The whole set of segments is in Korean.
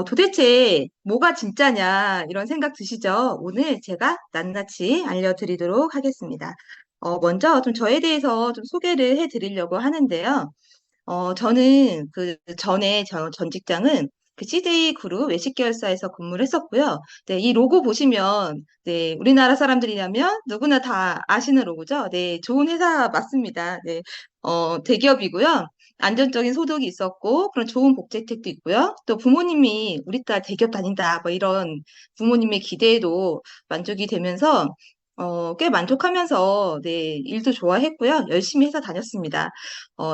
도대체 뭐가 진짜냐 이런 생각 드시죠? 오늘 제가 낱낱이 알려드리도록 하겠습니다. 먼저 좀 저에 대해서 좀 소개를 해드리려고 하는데요. 저는 그 전에 전 직장은 그 CJ 그룹 외식 계열사에서 근무를 했었고요. 네, 이 로고 보시면 네, 우리나라 사람들이라면 누구나 다 아시는 로고죠. 네, 좋은 회사 맞습니다. 네, 대기업이고요. 안정적인 소득이 있었고 그런 좋은 복지 혜택도 있고요. 또 부모님이 우리 딸 대기업 다닌다 뭐 이런 부모님의 기대에도 만족이 되면서 꽤 만족하면서 네, 일도 좋아했고요. 열심히 회사 다녔습니다.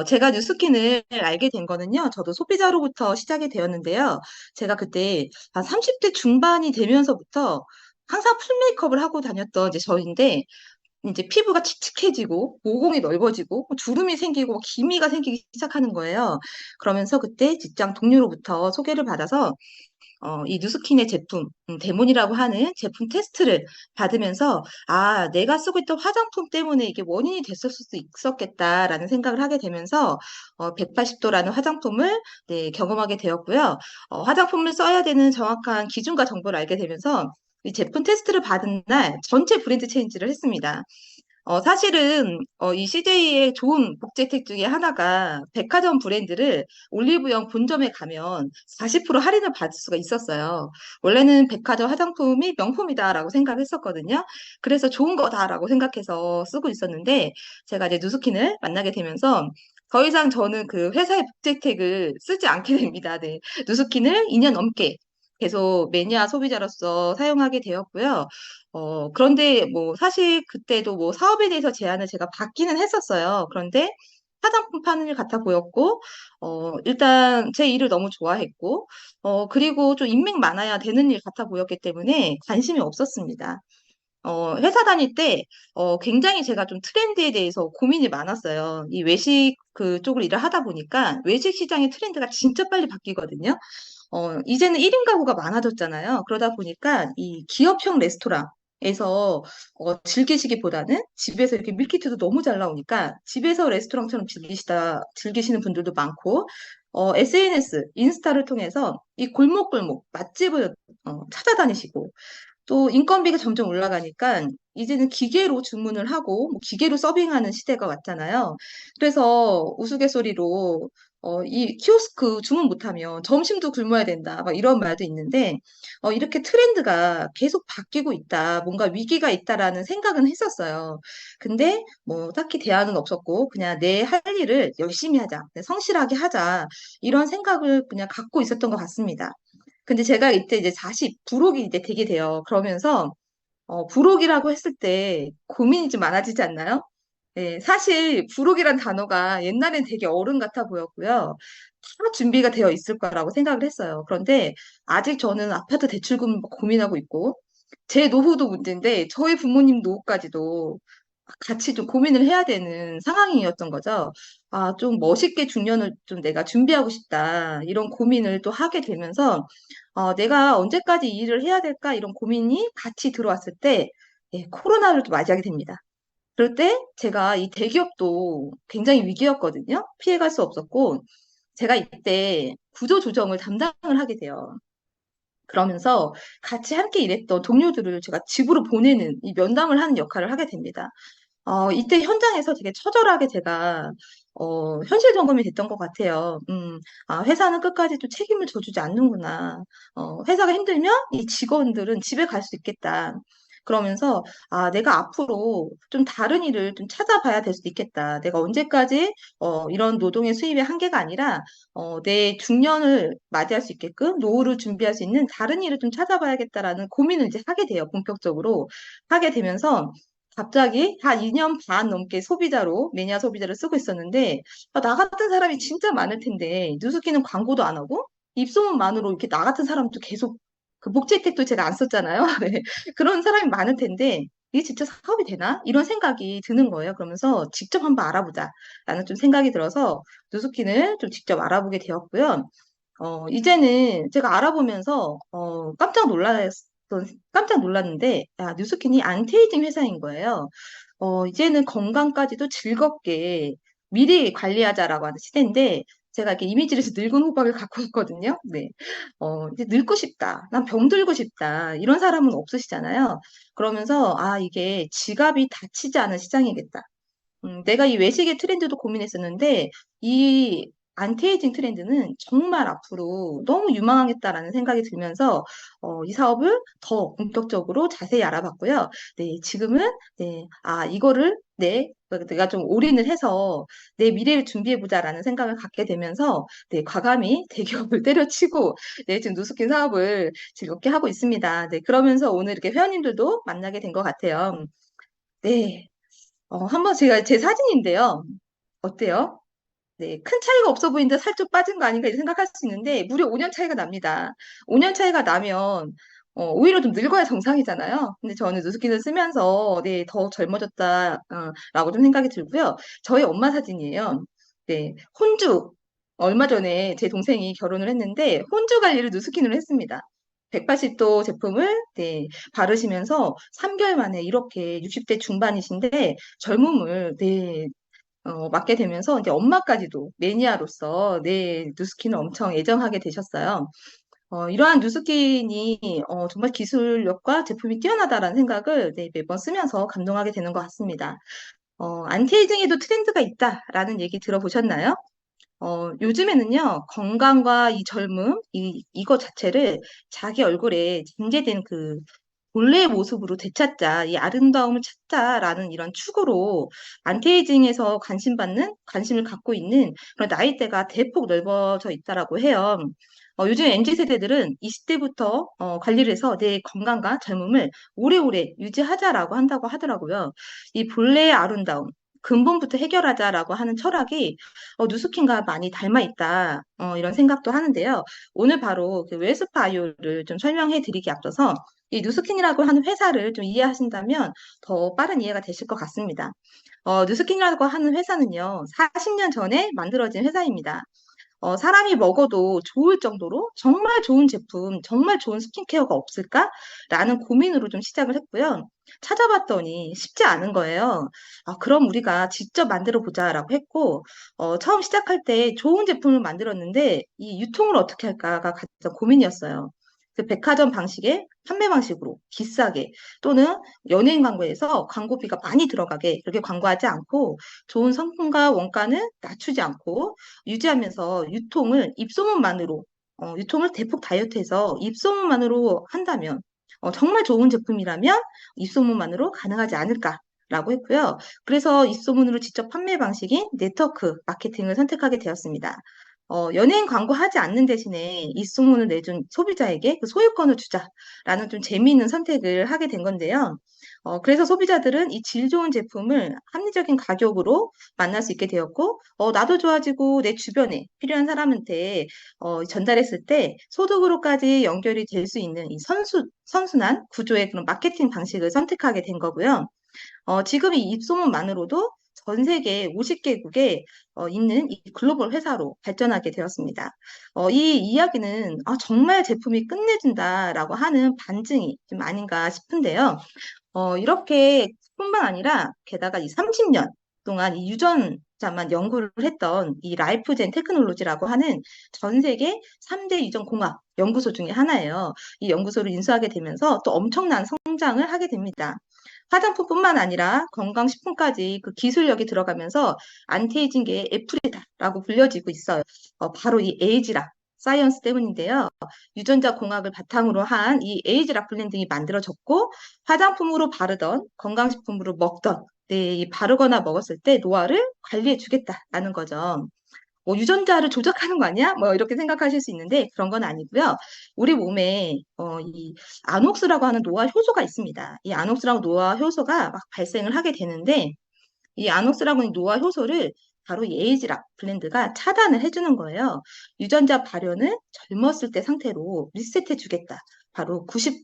제가 뉴스킨을 알게 된 거는요, 저도 소비자로부터 시작이 되었는데요. 제가 그때 한 30대 중반이 되면서부터 항상 풀 메이크업을 하고 다녔던 이제 저인데, 이제 피부가 칙칙해지고, 모공이 넓어지고, 주름이 생기고, 기미가 생기기 시작하는 거예요. 그러면서 그때 직장 동료로부터 소개를 받아서 이 뉴스킨의 제품, 데몬이라고 하는 제품 테스트를 받으면서, 아, 내가 쓰고 있던 화장품 때문에 이게 원인이 됐을 수도 있었겠다라는 생각을 하게 되면서, 180도라는 화장품을 네, 경험하게 되었고요. 화장품을 써야 되는 정확한 기준과 정보를 알게 되면서, 이 제품 테스트를 받은 날 전체 브랜드 체인지를 했습니다. 사실은 이 CJ의 좋은 복지 혜택 중에 하나가 백화점 브랜드를 올리브영 본점에 가면 40% 할인을 받을 수가 있었어요. 원래는 백화점 화장품이 명품이다라고 생각했었거든요. 그래서 좋은 거다라고 생각해서 쓰고 있었는데 제가 이제 누스킨을 만나게 되면서 더 이상 저는 그 회사의 복지 혜택을 쓰지 않게 됩니다. 네. 누스킨을 2년 넘게 계속 매니아 소비자로서 사용하게 되었고요. 그런데 뭐 사실 그때도 뭐 사업에 대해서 제안을 제가 받기는 했었어요. 그런데 화장품 파는 일 같아 보였고, 일단 제 일을 너무 좋아했고, 그리고 좀 인맥 많아야 되는 일 같아 보였기 때문에 관심이 없었습니다. 회사 다닐 때, 굉장히 제가 좀 트렌드에 대해서 고민이 많았어요. 이 외식 그 쪽으로 일을 하다 보니까 외식 시장의 트렌드가 진짜 빨리 바뀌거든요. 이제는 1인 가구가 많아졌잖아요. 그러다 보니까 이 기업형 레스토랑에서 즐기시기보다는 집에서 이렇게 밀키트도 너무 잘 나오니까 집에서 레스토랑처럼 즐기시는 분들도 많고, SNS, 인스타를 통해서 이 골목골목 맛집을 찾아다니시고, 또 인건비가 점점 올라가니까 이제는 기계로 주문을 하고 뭐 기계로 서빙하는 시대가 왔잖아요. 그래서 우스갯소리로 이 키오스크 주문 못하면 점심도 굶어야 된다. 막 이런 말도 있는데 이렇게 트렌드가 계속 바뀌고 있다. 뭔가 위기가 있다라는 생각은 했었어요. 근데 뭐 딱히 대안은 없었고 그냥 내 할 일을 열심히 하자. 성실하게 하자. 이런 생각을 그냥 갖고 있었던 것 같습니다. 근데 제가 이때 이제 40, 부록이 이제 되게 돼요. 그러면서, 부록이라고 했을 때 고민이 좀 많아지지 않나요? 네, 사실 부록이란 단어가 옛날엔 되게 어른 같아 보였고요. 다 준비가 되어 있을 거라고 생각을 했어요. 그런데 아직 저는 아파트 대출금 고민하고 있고, 제 노후도 문제인데, 저희 부모님 노후까지도 같이 좀 고민을 해야 되는 상황이었던 거죠. 아, 좀 멋있게 중년을 좀 내가 준비하고 싶다. 이런 고민을 또 하게 되면서, 내가 언제까지 이 일을 해야 될까? 이런 고민이 같이 들어왔을 때, 예, 코로나를 또 맞이하게 됩니다. 그럴 때 제가 이 대기업도 굉장히 위기였거든요. 피해갈 수 없었고, 제가 이때 구조조정을 담당을 하게 돼요. 그러면서 같이 함께 일했던 동료들을 제가 집으로 보내는 이 면담을 하는 역할을 하게 됩니다. 이때 현장에서 되게 처절하게 제가, 현실 점검이 됐던 것 같아요. 아, 회사는 끝까지 또 책임을 져주지 않는구나. 회사가 힘들면 이 직원들은 집에 갈 수 있겠다. 그러면서, 아, 내가 앞으로 좀 다른 일을 좀 찾아봐야 될 수도 있겠다. 내가 언제까지, 이런 노동의 수입의 한계가 아니라, 내 중년을 맞이할 수 있게끔 노후를 준비할 수 있는 다른 일을 좀 찾아봐야겠다라는 고민을 이제 하게 돼요. 본격적으로. 하게 되면서, 갑자기 한 2년 반 넘게 매니아 소비자를 쓰고 있었는데, 아, 나 같은 사람이 진짜 많을 텐데, 뉴스키는 광고도 안 하고, 입소문만으로 이렇게 나 같은 사람도 계속, 그 복지 혜택도 제가 안 썼잖아요. 네. 그런 사람이 많을 텐데, 이게 진짜 사업이 되나? 이런 생각이 드는 거예요. 그러면서 직접 한번 알아보자. 라는 좀 생각이 들어서, 뉴스킨을 좀 직접 알아보게 되었고요. 이제는 제가 알아보면서, 깜짝 놀랐는데, 야, 뉴스킨이 안티에이징 회사인 거예요. 이제는 건강까지도 즐겁게 미리 관리하자라고 하는 시대인데, 제가 이렇게 이미지를 해서 늙은 호박을 갖고 있거든요. 네. 이제 늙고 싶다. 난 병들고 싶다. 이런 사람은 없으시잖아요. 그러면서, 아, 이게 지갑이 닫히지 않은 시장이겠다. 내가 이 외식의 트렌드도 고민했었는데, 이 안티에이징 트렌드는 정말 앞으로 너무 유망하겠다라는 생각이 들면서, 이 사업을 더 본격적으로 자세히 알아봤고요. 네, 지금은, 네, 이거를, 네, 내가 좀 올인을 해서 내 미래를 준비해보자라는 생각을 갖게 되면서, 네, 과감히 대기업을 때려치고, 네, 지금 누스킨 사업을 즐겁게 하고 있습니다. 네, 그러면서 오늘 이렇게 회원님들도 만나게 된 것 같아요. 네. 한번 제가 제 사진인데요. 어때요? 네, 큰 차이가 없어 보이는데 살 좀 빠진 거 아닌가 이렇게 생각할 수 있는데 무려 5년 차이가 납니다. 5년 차이가 나면 오히려 좀 늙어야 정상이잖아요. 근데 저는 누스킨을 쓰면서 네, 더 젊어졌다 라고 좀 생각이 들고요. 저희 엄마 사진이에요. 네, 혼주 얼마 전에 제 동생이 결혼을 했는데 혼주 관리를 누스킨으로 했습니다. 180도 제품을 네, 바르시면서 3개월 만에 이렇게 60대 중반이신데 젊음을 네, 맡게 되면서 이제 엄마까지도 매니아로서 네, 누스킨을 엄청 애정하게 되셨어요. 이러한 누스킨이 정말 기술력과 제품이 뛰어나다라는 생각을 네, 매번 쓰면서 감동하게 되는 것 같습니다. 안티에이징에도 트렌드가 있다라는 얘기 들어보셨나요? 요즘에는요, 건강과 이 젊음, 이거 자체를 자기 얼굴에 전제된 그 본래의 모습으로 되찾자, 이 아름다움을 찾자라는 이런 축으로 안티에이징에서 관심을 갖고 있는 그런 나이대가 대폭 넓어져 있다라고 해요. 요즘 MZ 세대들은 20대부터 관리를 해서 내 건강과 젊음을 오래오래 유지하자라고 한다고 하더라고요. 이 본래의 아름다움, 근본부터 해결하자라고 하는 철학이 누스킨과 많이 닮아 있다. 이런 생각도 하는데요. 오늘 바로 그 웰스파이오를 좀 설명해 드리기 앞서서 이 누스킨이라고 하는 회사를 좀 이해하신다면 더 빠른 이해가 되실 것 같습니다. 누스킨이라고 하는 회사는요, 40년 전에 만들어진 회사입니다. 사람이 먹어도 좋을 정도로 정말 좋은 제품, 정말 좋은 스킨케어가 없을까라는 고민으로 좀 시작을 했고요. 찾아봤더니 쉽지 않은 거예요. 그럼 우리가 직접 만들어 보자라고 했고, 처음 시작할 때 좋은 제품을 만들었는데, 이 유통을 어떻게 할까가 가장 고민이었어요. 그 백화점 방식의 판매 방식으로 비싸게 또는 연예인 광고에서 광고비가 많이 들어가게 그렇게 광고하지 않고 좋은 성분과 원가는 낮추지 않고 유지하면서 유통을 대폭 다이어트해서 입소문만으로 한다면 정말 좋은 제품이라면 입소문만으로 가능하지 않을까라고 했고요. 그래서 입소문으로 직접 판매 방식인 네트워크 마케팅을 선택하게 되었습니다. 연예인 광고하지 않는 대신에 입소문을 내준 소비자에게 그 소유권을 주자라는 좀 재미있는 선택을 하게 된 건데요. 그래서 소비자들은 이 질 좋은 제품을 합리적인 가격으로 만날 수 있게 되었고, 나도 좋아지고 내 주변에 필요한 사람한테 전달했을 때 소득으로까지 연결이 될 수 있는 이 선순환 구조의 그런 마케팅 방식을 선택하게 된 거고요. 지금 이 입소문만으로도 전 세계 50개국에 있는 이 글로벌 회사로 발전하게 되었습니다. 이 이야기는 정말 제품이 끝내준다라고 하는 반증이 좀 아닌가 싶은데요. 이렇게 뿐만 아니라 게다가 이 30년 동안 이 유전자만 연구를 했던 이 라이프젠 테크놀로지라고 하는 전 세계 3대 유전공학 연구소 중에 하나예요. 이 연구소를 인수하게 되면서 또 엄청난 성장을 하게 됩니다. 화장품뿐만 아니라 건강식품까지 그 기술력이 들어가면서 안티에이징계의 애플이다라고 불려지고 있어요. 바로 이 에이지락 사이언스 때문인데요. 유전자 공학을 바탕으로 한 이 에이지락 블렌딩이 만들어졌고 화장품으로 바르던 건강식품으로 먹던 네, 이 바르거나 먹었을 때 노화를 관리해 주겠다라는 거죠. 유전자를 조작하는 거 아니야? 뭐 이렇게 생각하실 수 있는데 그런 건 아니고요. 우리 몸에 이 아녹스라고 하는 노화 효소가 있습니다. 이 아녹스라고 노화 효소가 막 발생을 하게 되는데 이 아녹스라고 하는 노화 효소를 바로 이 에이지락 블렌드가 차단을 해주는 거예요. 유전자 발현을 젊었을 때 상태로 리셋해 주겠다. 바로 92%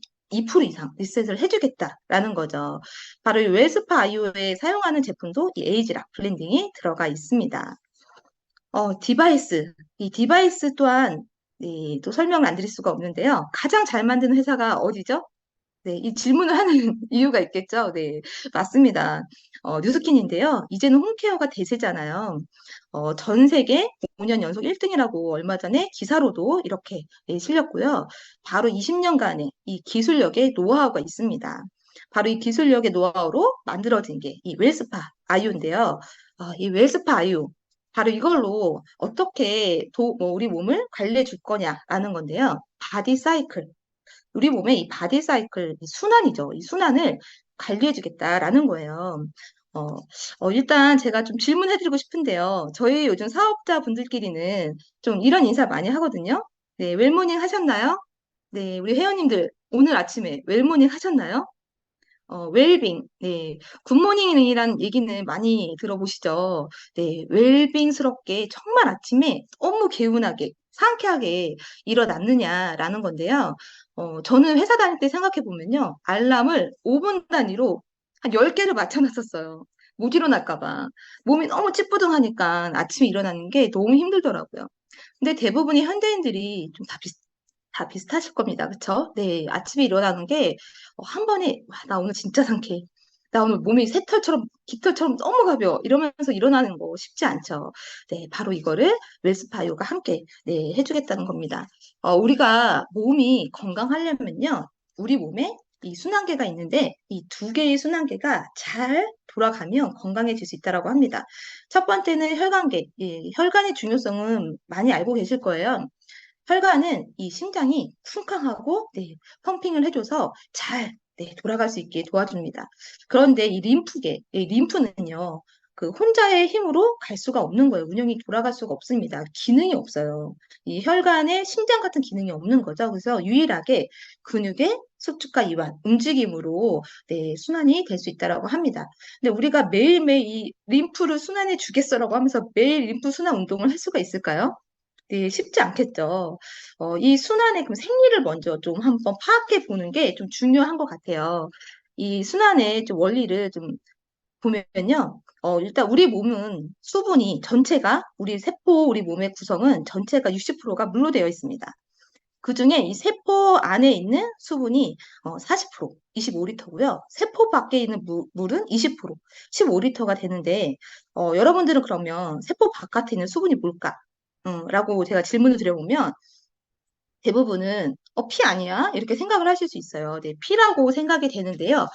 이상 리셋을 해주겠다라는 거죠. 바로 이 웰스파 아이오에 사용하는 제품도 이 에이지락 블렌딩이 들어가 있습니다. 이 디바이스 또한 또 설명을 안 드릴 수가 없는데요. 가장 잘 만드는 회사가 어디죠? 네, 이 질문을 하는 이유가 있겠죠? 네, 맞습니다. 뉴스킨인데요. 이제는 홈케어가 대세잖아요. 전 세계 5년 연속 1등이라고 얼마 전에 기사로도 이렇게 예, 실렸고요. 바로 20년간의 이 기술력의 노하우가 있습니다. 바로 이 기술력의 노하우로 만들어진 게 이 웰스파 아유인데요. 이 웰스파 아유, 바로 이걸로 어떻게 우리 몸을 관리해 줄 거냐라는 건데요. 바디 사이클. 우리 몸의 이 바디 사이클, 이 순환이죠. 이 순환을 관리해주겠다라는 거예요. 어, 일단 제가 좀 질문해드리고 싶은데요. 저희 요즘 사업자분들끼리는 좀 이런 인사 많이 하거든요. 네, 웰모닝 하셨나요? 네, 우리 회원님들 오늘 아침에 웰모닝 하셨나요? 웰빙, 네, 굿모닝이라는 얘기는 많이 들어보시죠? 네, 웰빙스럽게 정말 아침에 너무 개운하게, 상쾌하게 일어났느냐라는 건데요. 저는 회사 다닐 때 생각해 보면요. 알람을 5분 단위로 한 10개를 맞춰놨었어요. 못 일어날까 봐. 몸이 너무 찌뿌둥하니까 아침에 일어나는 게 너무 힘들더라고요. 근데 대부분의 현대인들이 좀 다 비슷하실 겁니다. 그쵸? 네, 아침에 일어나는 게 한 번에 와, 나 오늘 진짜 상쾌해. 나 오늘 몸이 새털처럼 깃털처럼 너무 가벼워. 이러면서 일어나는 거 쉽지 않죠. 네, 바로 이거를 웰스파이오가 함께 네, 해주겠다는 겁니다. 우리가 몸이 건강하려면요, 우리 몸에 이 순환계가 있는데 이 두 개의 순환계가 잘 돌아가면 건강해질 수 있다고 합니다. 첫 번째는 혈관계. 예, 혈관의 중요성은 많이 알고 계실 거예요. 혈관은 이 심장이 쿵쾅하고 네, 펌핑을 해줘서 잘 네, 돌아갈 수 있게 도와줍니다. 그런데 이 림프계, 이 림프는요, 그 혼자의 힘으로 갈 수가 없는 거예요. 운영이 돌아갈 수가 없습니다. 기능이 없어요. 이 혈관에 심장 같은 기능이 없는 거죠. 그래서 유일하게 근육의 수축과 이완, 움직임으로 네, 순환이 될 수 있다라고 합니다. 근데 우리가 매일매일 이 림프를 순환해 주겠어라고 하면서 매일 림프 순환 운동을 할 수가 있을까요? 네, 쉽지 않겠죠. 이 순환의 그 생리를 먼저 좀 한번 파악해 보는 게 좀 중요한 것 같아요. 이 순환의 좀 원리를 좀 보면요. 일단 우리 몸은 수분이 전체가, 우리 세포, 우리 몸의 구성은 전체가 60%가 물로 되어 있습니다. 그중에 이 세포 안에 있는 수분이 40%, 25리터고요. 세포 밖에 있는 물은 20%, 15리터가 되는데, 여러분들은 그러면 세포 바깥에 있는 수분이 뭘까? 라고 제가 질문을 드려보면 대부분은 피 아니야? 이렇게 생각을 하실 수 있어요. 네, 피라고 생각이 되는데요.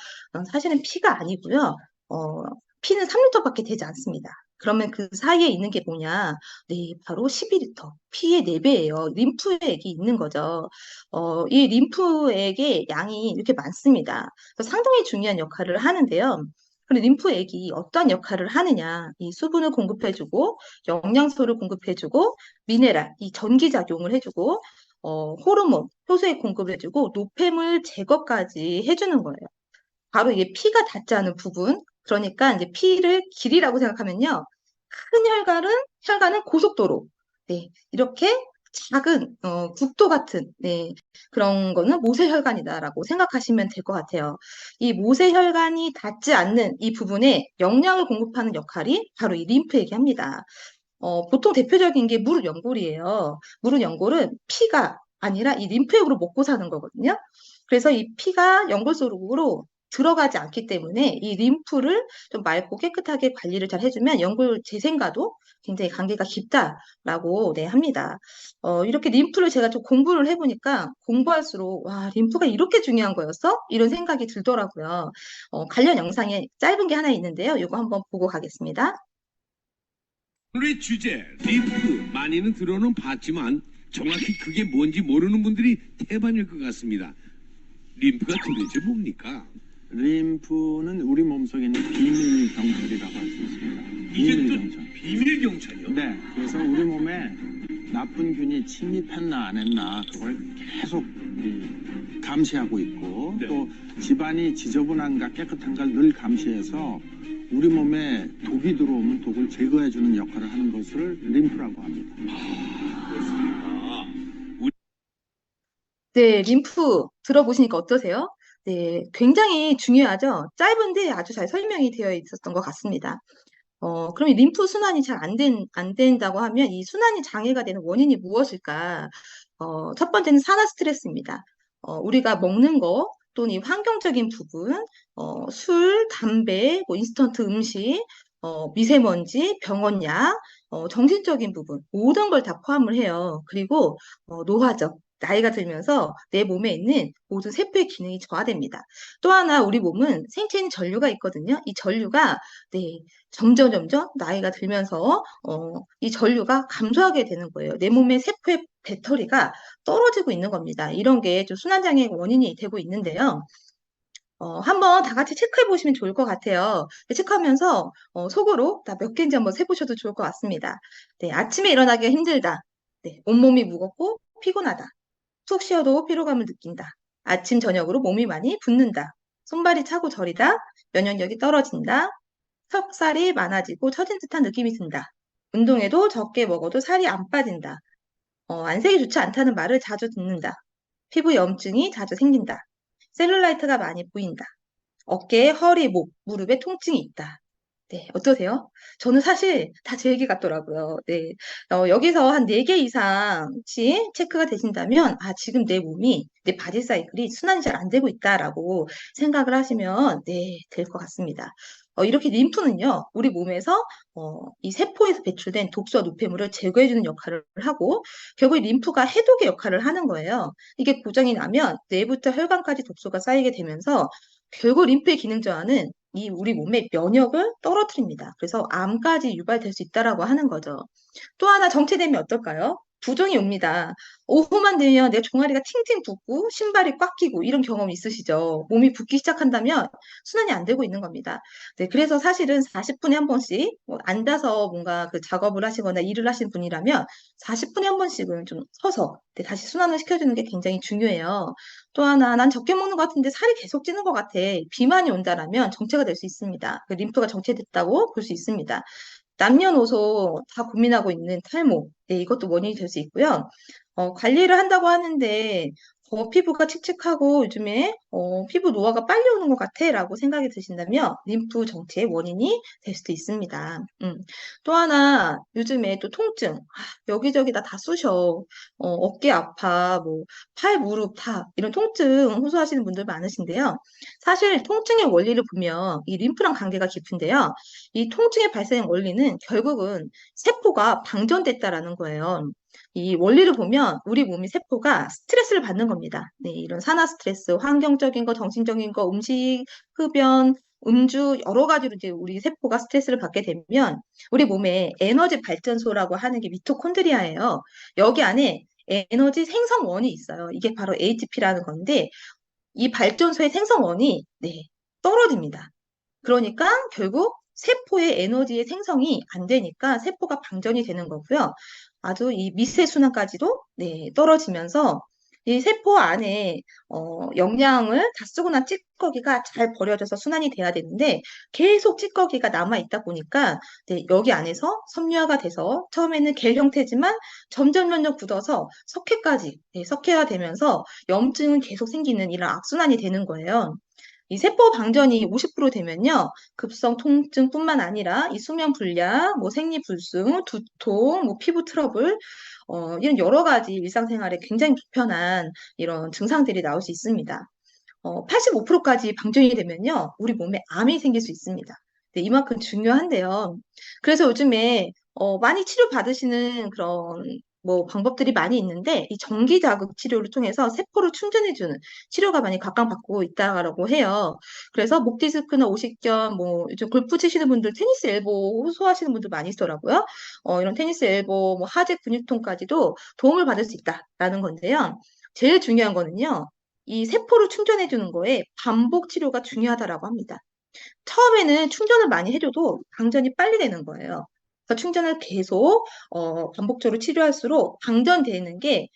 사실은 피가 아니고요. 어, 피는 3리터밖에 되지 않습니다. 그러면 그 사이에 있는 게 뭐냐? 네, 바로 12리터. 피의 4배예요. 림프액이 있는 거죠. 이 림프액의 양이 이렇게 많습니다. 그래서 상당히 중요한 역할을 하는데요. 그리고 림프액이 어떤 역할을 하느냐? 이 수분을 공급해주고, 영양소를 공급해주고, 미네랄, 이 전기작용을 해주고, 호르몬, 효소에 공급을 해주고 노폐물 제거까지 해주는 거예요. 바로 이게 피가 닿지 않은 부분, 그러니까 이제 피를 길이라고 생각하면요. 큰 혈관은 고속도로. 네, 이렇게 작은 국도 같은 네, 그런 거는 모세혈관이다라고 생각하시면 될 것 같아요. 이 모세혈관이 닿지 않는 이 부분에 영양을 공급하는 역할이 바로 이 림프에게 합니다. 보통 대표적인 게 무릎 연골이에요. 무릎 연골은 피가 아니라 이 림프액으로 먹고 사는 거거든요. 그래서 이 피가 연골 속으로 들어가지 않기 때문에 이 림프를 좀 맑고 깨끗하게 관리를 잘 해주면 연골 재생과도 굉장히 관계가 깊다라고 네, 합니다. 이렇게 림프를 제가 좀 공부를 해보니까 공부할수록 와, 림프가 이렇게 중요한 거였어? 이런 생각이 들더라고요. 관련 영상에 짧은 게 하나 있는데요. 이거 한번 보고 가겠습니다. 오늘의 주제 림프 많이는 들어는 봤지만 정확히 그게 뭔지 모르는 분들이 태반일 것 같습니다. 림프가 도대체 뭡니까? 림프는 우리 몸속에 있는 비밀 경찰이라고 할 수 있습니다. 이게 비밀 또 경찰. 비밀 경찰이요? 네, 그래서 우리 몸에 나쁜 균이 침입했나 안 했나 그걸 계속 감시하고 있고 네. 또 집안이 지저분한가 깨끗한가 늘 감시해서 우리 몸에 독이 들어오면 독을 제거해주는 역할을 하는 것을 림프라고 합니다. 그렇습니다. 네, 림프 들어보시니까 어떠세요? 네, 굉장히 중요하죠. 짧은데 아주 잘 설명이 되어 있었던 것 같습니다. 그럼 이 림프 순환이 잘 안 된다고 하면 이 순환이 장애가 되는 원인이 무엇일까? 첫 번째는 산화 스트레스입니다. 우리가 먹는 거, 또는 이 환경적인 부분, 술, 담배, 뭐 인스턴트 음식, 미세먼지, 병원약, 정신적인 부분, 모든 걸 다 포함을 해요. 그리고 노화적, 나이가 들면서 내 몸에 있는 모든 세포의 기능이 저하됩니다. 또 하나 우리 몸은 생체인 전류가 있거든요. 이 전류가 네, 점점 나이가 들면서 이 전류가 감소하게 되는 거예요. 내 몸의 세포의 배터리가 떨어지고 있는 겁니다. 이런 게 좀 순환장애의 원인이 되고 있는데요. 한번 다 같이 체크해 보시면 좋을 것 같아요. 체크하면서 속으로 다 몇 개인지 한번 세보셔도 좋을 것 같습니다. 네, 아침에 일어나기가 힘들다. 네, 온몸이 무겁고 피곤하다. 푹 쉬어도 피로감을 느낀다. 아침, 저녁으로 몸이 많이 붓는다. 손발이 차고 저리다. 면역력이 떨어진다. 턱살이 많아지고 처진 듯한 느낌이 든다. 운동해도 적게 먹어도 살이 안 빠진다. 안색이 좋지 않다는 말을 자주 듣는다. 피부 염증이 자주 생긴다. 셀룰라이트가 많이 보인다. 어깨에 허리, 목, 무릎에 통증이 있다. 네, 어떠세요? 저는 사실 다 제 얘기 같더라고요. 네, 여기서 한 4개 이상 혹시 체크가 되신다면, 아, 지금 내 몸이, 내 바디 사이클이 순환이 잘 안 되고 있다라고 생각을 하시면, 네, 될 것 같습니다. 이렇게 림프는요, 우리 몸에서 이 세포에서 배출된 독소와 노폐물을 제거해주는 역할을 하고, 결국 이 림프가 해독의 역할을 하는 거예요. 이게 고장이 나면 뇌부터 혈관까지 독소가 쌓이게 되면서, 결국 림프의 기능 저하는 이 우리 몸의 면역을 떨어뜨립니다. 그래서 암까지 유발될 수 있다라고 하는 거죠. 또 하나 정체되면 어떨까요? 부종이 옵니다. 오후만 되면 내 종아리가 팅팅 붓고 신발이 꽉 끼고 이런 경험 있으시죠? 몸이 붓기 시작한다면 순환이 안 되고 있는 겁니다. 네, 그래서 사실은 40분에 한 번씩 앉아서 뭔가 그 작업을 하시거나 일을 하시는 분이라면 40분에 한 번씩은 좀 서서 네, 다시 순환을 시켜주는 게 굉장히 중요해요. 또 하나, 난 적게 먹는 것 같은데 살이 계속 찌는 것 같아. 비만이 온다라면 정체가 될 수 있습니다. 그 림프가 정체됐다고 볼 수 있습니다. 남녀노소 다 고민하고 있는 탈모, 네, 이것도 원인이 될 수 있고요. 관리를 한다고 하는데, 피부가 칙칙하고 요즘에 피부 노화가 빨리 오는 것 같아라고 생각이 드신다면 림프 정체의 원인이 될 수도 있습니다. 또 하나 요즘에 또 통증, 여기저기 다 쑤셔. 어깨 아파, 뭐 팔, 무릎 다 이런 통증 호소하시는 분들 많으신데요. 사실 통증의 원리를 보면 이 림프랑 관계가 깊은데요. 이 통증의 발생 원리는 결국은 세포가 방전됐다라는 거예요. 이 원리를 보면 우리 몸이 세포가 스트레스를 받는 겁니다. 네, 이런 산화 스트레스, 환경적인 거, 정신적인 거, 음식, 흡연, 음주 여러 가지로 이제 우리 세포가 스트레스를 받게 되면 우리 몸에 에너지 발전소라고 하는 게 미토콘드리아예요. 여기 안에 에너지 생성원이 있어요. 이게 바로 ATP라는 건데 이 발전소의 생성원이 네, 떨어집니다. 그러니까 결국 세포의 에너지의 생성이 안 되니까 세포가 방전이 되는 거고요. 아주 이 미세 순환까지도 네, 떨어지면서 이 세포 안에 영양을 다 쓰고 난 찌꺼기가 잘 버려져서 순환이 돼야 되는데 계속 찌꺼기가 남아 있다 보니까 네, 여기 안에서 섬유화가 돼서 처음에는 겔 형태지만 점점 굳어서 석회까지 네, 석회화되면서 염증은 계속 생기는 이런 악순환이 되는 거예요. 이 세포 방전이 50% 되면요, 급성 통증뿐만 아니라 이 수면 불량, 뭐 생리불순, 두통, 뭐 피부 트러블, 이런 여러 가지 일상생활에 굉장히 불편한 이런 증상들이 나올 수 있습니다. 85%까지 방전이 되면요, 우리 몸에 암이 생길 수 있습니다. 네, 이만큼 중요한데요. 그래서 요즘에 많이 치료받으시는 그런 뭐 방법들이 많이 있는데 이 전기 자극 치료를 통해서 세포를 충전해주는 치료가 많이 각광받고 있다고 해요. 그래서 목 디스크나 오십견, 뭐 요즘 골프 치시는 분들 테니스 엘보 호소하시는 분들 많이 있더라고요. 이런 테니스 엘보, 뭐 하지 근육통까지도 도움을 받을 수 있다라는 건데요. 제일 중요한 거는요. 이 세포를 충전해 주는 거에 반복 치료가 중요하다라고 합니다. 처음에는 충전을 많이 해줘도 방전이 빨리 되는 거예요. 그래서 충전을 계속 반복적으로 치료할수록 방전되는 게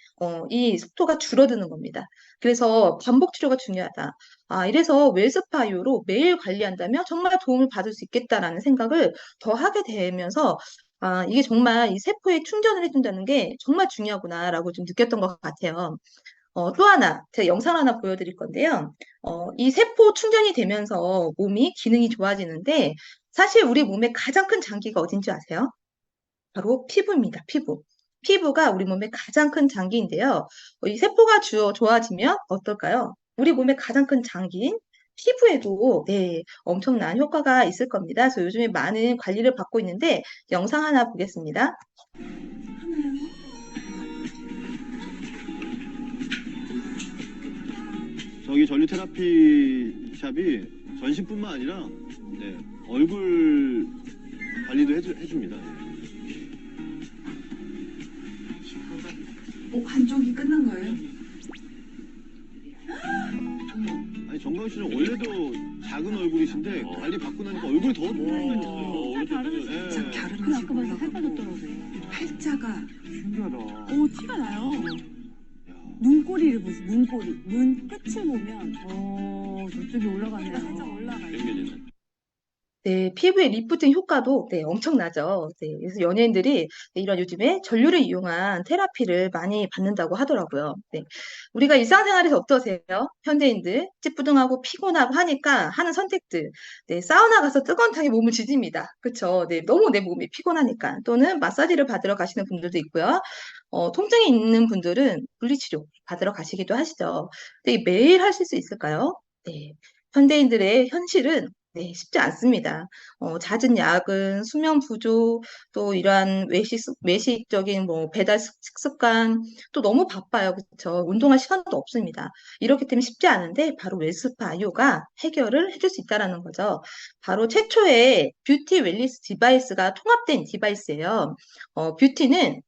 이 속도가 줄어드는 겁니다. 그래서 반복 치료가 중요하다. 아, 이래서 웰스파 이후로 매일 관리한다면 정말 도움을 받을 수 있겠다라는 생각을 더 하게 되면서 아, 이게 정말 이 세포에 충전을 해준다는 게 정말 중요하구나라고 좀 느꼈던 것 같아요. 또 하나, 제가 영상 하나 보여드릴 건데요. 이 세포 충전이 되면서 몸이 기능이 좋아지는데, 사실 우리 몸의 가장 큰 장기가 어딘지 아세요? 바로 피부입니다, 피부. 피부가 우리 몸의 가장 큰 장기인데요. 이 세포가 좋아지면 어떨까요? 우리 몸의 가장 큰 장기인 피부에도 네, 엄청난 효과가 있을 겁니다. 그래서 요즘에 많은 관리를 받고 있는데 영상 하나 보겠습니다. 저기 전류 테라피 샵이 전신뿐만 아니라 네, 얼굴 관리도 해줍니다. 한쪽이 끝난 거예요? 아니 정광 씨는 원래도 작은 얼굴이신데 관리 받고 나니까 얼굴이 더 좋아졌어요. 진짜 네. 갸름해지고 아까 봐서 살 빠졌더라고요. 팔자가 신기하다. 오 티가 나요. 야, 눈꼬리를 보세요. 눈꼬리. 눈 끝을 보면 저쪽이 올라가네요. 살짝 올라가요. 연결되는. 네, 피부의 리프팅 효과도 네, 엄청나죠. 네, 그래서 연예인들이 네, 이런 요즘에 전류를 이용한 테라피를 많이 받는다고 하더라고요. 네, 우리가 일상생활에서 어떠세요? 현대인들 찌뿌둥하고 피곤하고 하니까 하는 선택들. 네, 사우나 가서 뜨거운 탕에 몸을 지집니다. 그렇죠? 네, 너무 내 몸이 피곤하니까. 또는 마사지를 받으러 가시는 분들도 있고요. 통증이 있는 분들은 물리치료 받으러 가시기도 하시죠. 근데 매일 하실 수 있을까요? 네, 현대인들의 현실은 네, 쉽지 않습니다. 잦은 야근, 수면 부족, 또 이러한 외식적인 뭐 배달 식습관, 또 너무 바빠요. 그렇죠? 운동할 시간도 없습니다. 이렇기 때문에 쉽지 않은데 바로 웰스파 이오가 해결을 해줄 수 있다라는 거죠. 바로 최초의 뷰티 웰니스 디바이스가 통합된 디바이스예요. 뷰티는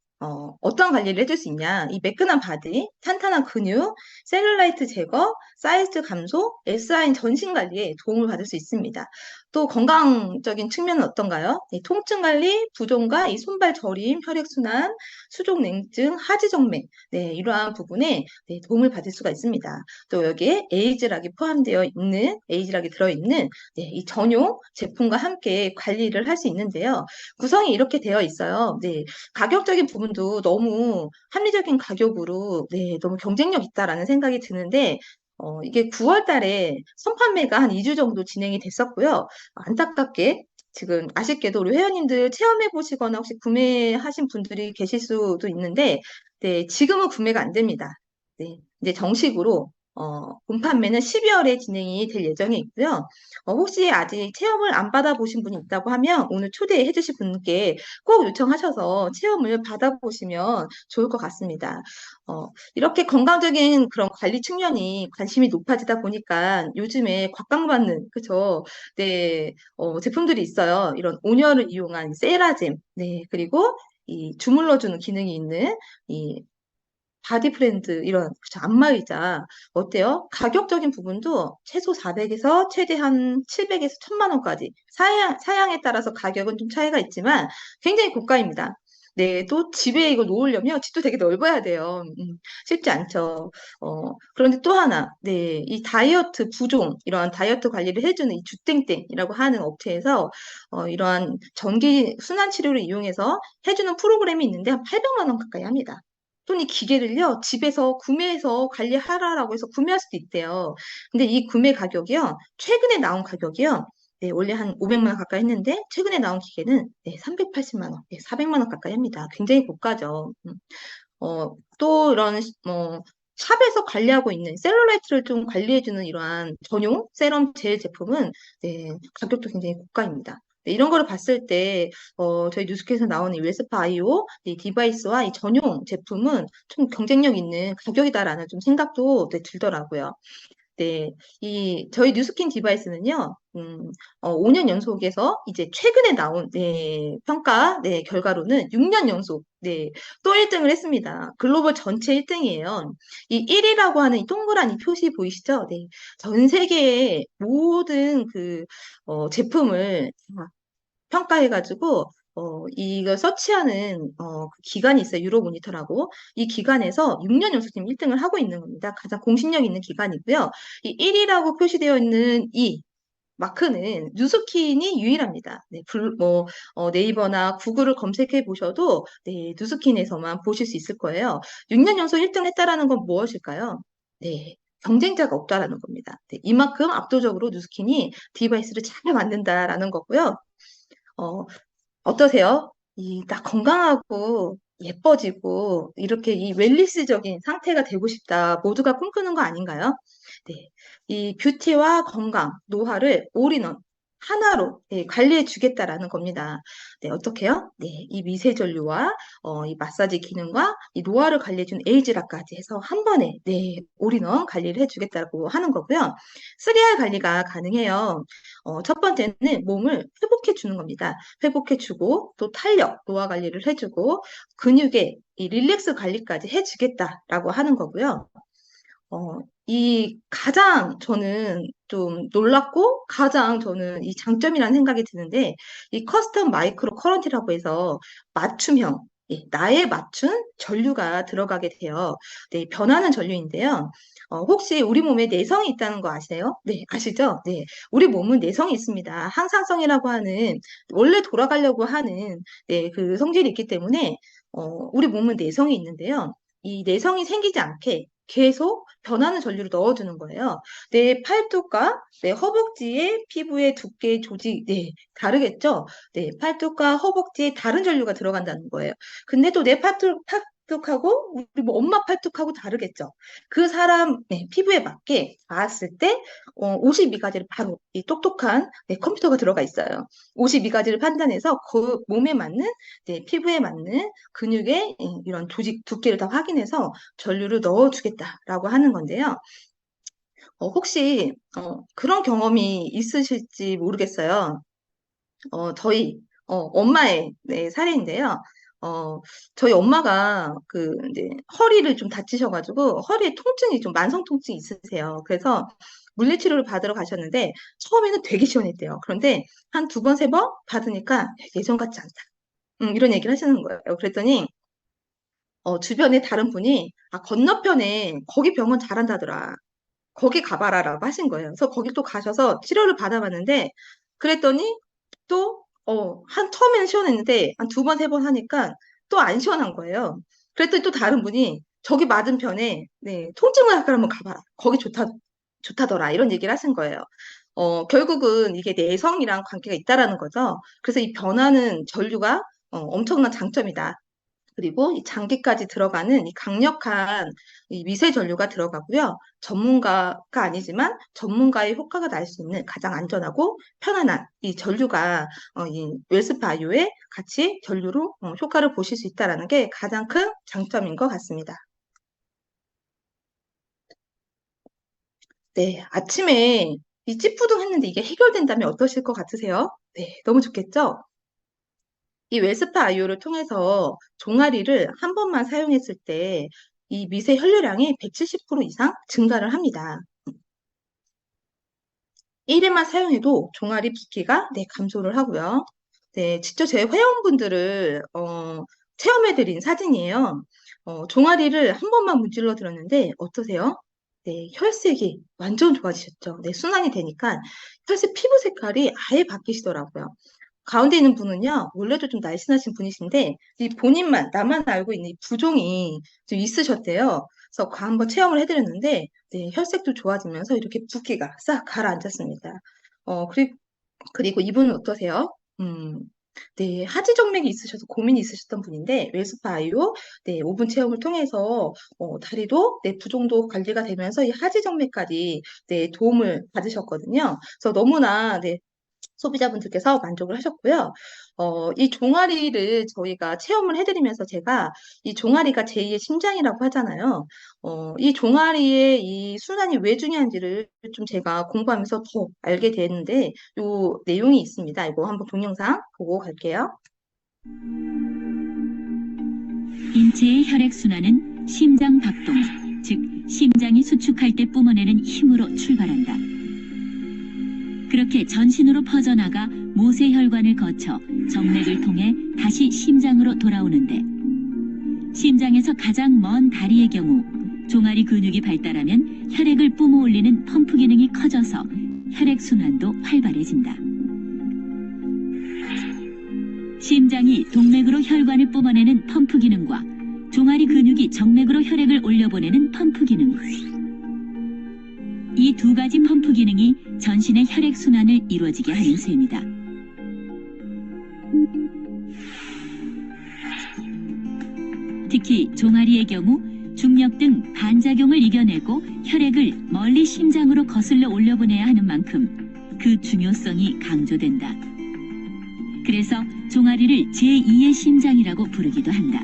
어떤 관리를 해줄 수 있냐? 이 매끈한 바디, 탄탄한 근육, 셀룰라이트 제거, 사이즈 감소, S라인 전신 관리에 도움을 받을 수 있습니다. 또 건강적인 측면은 어떤가요? 이 통증 관리, 부종과 이 손발 저림, 혈액순환, 수족 냉증, 하지정맥, 네, 이러한 부분에 네, 도움을 받을 수가 있습니다. 또 여기에 에이즈락이 포함되어 있는, 에이즈락이 들어있는 네, 이 전용 제품과 함께 관리를 할 수 있는데요. 구성이 이렇게 되어 있어요. 네, 가격적인 부분도 너무 합리적인 가격으로 네, 너무 경쟁력 있다라는 생각이 드는데 이게 9월 달에 선판매가 한 2주 정도 진행이 됐었고요. 안타깝게 지금 아쉽게도 우리 회원님들 체험해 보시거나 혹시 구매하신 분들이 계실 수도 있는데 네, 지금은 구매가 안 됩니다. 네, 이제 정식으로 본 판매는 12월에 진행이 될 예정이 있고요. 혹시 아직 체험을 안 받아보신 분이 있다고 하면 오늘 초대해 주실 분께 꼭 요청하셔서 체험을 받아보시면 좋을 것 같습니다. 이렇게 건강적인 그런 관리 측면이 관심이 높아지다 보니까 요즘에 곽강받는, 그죠? 네, 제품들이 있어요. 이런 온열을 이용한 세라젬, 네, 그리고 이 주물러주는 기능이 있는 이 바디 프렌드 이런 그쵸, 안마의자 어때요? 가격적인 부분도 최소 400에서 최대한 700에서 1000만 원까지 사양에 따라서 가격은 좀 차이가 있지만 굉장히 고가입니다. 네, 또 집에 이거 놓으려면 집도 되게 넓어야 돼요. 쉽지 않죠. 그런데 또 하나, 네, 이 다이어트 부종, 이러한 다이어트 관리를 해주는 이 주땡땡이라고 하는 업체에서 이러한 전기 순환 치료를 이용해서 해주는 프로그램이 있는데 한 800만 원 가까이 합니다. 또는 이 기계를요, 집에서 구매해서 관리하라라고 해서 구매할 수도 있대요. 근데 이 구매 가격이요, 최근에 나온 가격이요, 네, 원래 한 500만 원 가까이 했는데, 최근에 나온 기계는 네, 380만 원, 네, 400만 원 가까이 합니다. 굉장히 고가죠. 또 이런, 샵에서 관리하고 있는 셀룰라이트를 좀 관리해주는 이러한 전용 세럼 젤 제품은 네, 가격도 굉장히 고가입니다. 네, 이런 거를 봤을 때 저희 뉴스케에서 나오는 이 웰스파 아이오 이 디바이스와 이 전용 제품은 좀 경쟁력 있는 가격이다라는 좀 생각도 네, 들더라고요. 네, 저희 뉴스킨 디바이스는요, 5년 연속에서 이제 최근에 나온, 네, 평가, 네, 결과로는 6년 연속, 네, 또 1등을 했습니다. 글로벌 전체 1등이에요. 이 1위라고 하는 이 동그란 이 표시 보이시죠? 네, 전 세계의 모든 제품을 다 평가해가지고, 이걸 서치하는, 그 기관이 있어요. 유로모니터라고. 이 기관에서 6년 연속 지금 1등을 하고 있는 겁니다. 가장 공신력 있는 기관이고요. 이 1위라고 표시되어 있는 이 마크는 뉴스킨이 유일합니다. 네, 네이버나 구글을 검색해 보셔도 네, 뉴스킨에서만 보실 수 있을 거예요. 6년 연속 1등을 했다라는 건 무엇일까요? 네, 경쟁자가 없다라는 겁니다. 네, 이만큼 압도적으로 뉴스킨이 디바이스를 잘 만든다라는 거고요. 어, 어떠세요? 나 건강하고 예뻐지고 이렇게 이 웰니스적인 상태가 되고 싶다. 모두가 꿈꾸는 거 아닌가요? 네, 이 뷰티와 건강, 노화를 올인원 하나로 관리해 주겠다라는 겁니다. 네, 어떻게요? 네, 이 미세전류와 이 마사지 기능과 이 노화를 관리해 준 에이즈라까지 해서 한 번에 올인원 관리를 해 주겠다고 하는 거고요. 3R 관리가 가능해요. 첫 번째는 몸을 회복해 주는 겁니다. 회복해 주고 또 탄력, 노화 관리를 해 주고 근육의 이 릴렉스 관리까지 해 주겠다라고 하는 거고요. 이 가장 저는 좀 놀랍고 가장 저는 이 장점이라는 생각이 드는데 이 커스텀 마이크로 커런트라고 해서 맞춤형 나에 맞춘 전류가 들어가게 돼요. 네, 변하는 전류인데요. 혹시 우리 몸에 내성이 있다는 거 아세요? 네, 아시죠? 네, 우리 몸은 내성이 있습니다. 항상성이라고 하는 원래 돌아가려고 하는 그 성질이 있기 때문에 우리 몸은 내성이 있는데요. 이 내성이 생기지 않게 계속 변하는 전류를 넣어주는 거예요. 내 팔뚝과 내 허벅지의 피부의 두께 조직, 다르겠죠? 네, 팔뚝과 허벅지에 다른 전류가 들어간다는 거예요. 근데 또 내 팔뚝하고 우리 뭐 엄마 팔뚝하고 다르겠죠? 그 사람 피부에 맞게 닿았을 때 52가지를 바로 이 똑똑한 컴퓨터가 들어가 있어요. 52가지를 판단해서 그 몸에 맞는 피부에 맞는 근육의 이런 조직 두께를 다 확인해서 전류를 넣어주겠다라고 하는 건데요. 혹시 그런 경험이 있으실지 모르겠어요. 저희 엄마의 사례인데요. 저희 엄마가 그 이제 허리를 좀 다치셔가지고 허리에 통증이 좀 만성 통증이 있으세요. 그래서 물리치료를 받으러 가셨는데 처음에는 되게 시원했대요. 그런데 한 두 번, 세 번 받으니까 예전 같지 않다. 이런 얘기를 하시는 거예요. 그랬더니 주변에 다른 분이 건너편에 거기 병원 잘한다더라. 거기 가봐라라고 하신 거예요. 그래서 거기 또 가셔서 치료를 받아봤는데 그랬더니 또 처음에는 시원했는데 한 두 번, 세 번 하니까 또 안 시원한 거예요. 그랬더니 또 다른 분이 저기 맞은편에 통증을 할까 한번 가봐라. 거기 좋다더라. 이런 얘기를 하신 거예요. 결국은 이게 내성이랑 관계가 있다라는 거죠. 그래서 이 변하는 전류가 엄청난 장점이다. 그리고 이 장기까지 들어가는 이 강력한 이 미세 전류가 들어가고요. 전문가가 아니지만 전문가의 효과가 날 수 있는 가장 안전하고 편안한 이 전류가 이 웰스바이오에 같이 전류로 효과를 보실 수 있다는 게 가장 큰 장점인 것 같습니다. 네, 아침에 이 찌뿌둥 했는데 이게 해결된다면 어떠실 것 같으세요? 네, 너무 좋겠죠? 이 웰스파 아이오를 통해서 종아리를 한 번만 사용했을 때 이 미세 혈류량이 170% 이상 증가를 합니다. 1회만 사용해도 종아리 붓기가 감소를 하고요. 네, 직접 제 회원분들을 체험해드린 사진이에요. 종아리를 한 번만 문질러 드렸는데 어떠세요? 네, 혈색이 완전 좋아지셨죠. 네, 순환이 되니까 혈색 피부 색깔이 아예 바뀌시더라고요. 가운데 있는 분은요, 원래도 좀 날씬하신 분이신데, 이 본인만, 나만 알고 있는 이 부종이 좀 있으셨대요. 그래서 한번 체험을 해드렸는데, 네, 혈색도 좋아지면서 이렇게 붓기가 싹 가라앉았습니다. 그리고 이분은 어떠세요? 네, 하지정맥이 있으셔서 고민이 있으셨던 분인데, 웰스파 아이오, 5분 체험을 통해서, 다리도, 부종도 관리가 되면서 이 하지정맥까지, 도움을 받으셨거든요. 그래서 너무나, 소비자분들께서 만족을 하셨고요. 이 종아리를 저희가 체험을 해드리면서 제가 이 종아리가 제2의 심장이라고 하잖아요. 이 종아리의 이 순환이 왜 중요한지를 좀 제가 공부하면서 더 알게 됐는데 요 내용이 있습니다. 이거 한번 동영상 보고 갈게요. 인체의 혈액순환은 심장 박동, 즉 심장이 수축할 때 뿜어내는 힘으로 출발한다. 그렇게 전신으로 퍼져나가 모세혈관을 거쳐 정맥을 통해 다시 심장으로 돌아오는데 심장에서 가장 먼 다리의 경우 종아리 근육이 발달하면 혈액을 뿜어올리는 펌프 기능이 커져서 혈액순환도 활발해진다. 심장이 동맥으로 혈관을 뿜어내는 펌프 기능과 종아리 근육이 정맥으로 혈액을 올려보내는 펌프 기능. 이 두 가지 펌프 기능이 전신의 혈액순환을 이루어지게 하는 셈이다. 특히 종아리의 경우 중력 등 반작용을 이겨내고 혈액을 멀리 심장으로 거슬러 올려보내야 하는 만큼 그 중요성이 강조된다. 그래서 종아리를 제2의 심장이라고 부르기도 한다.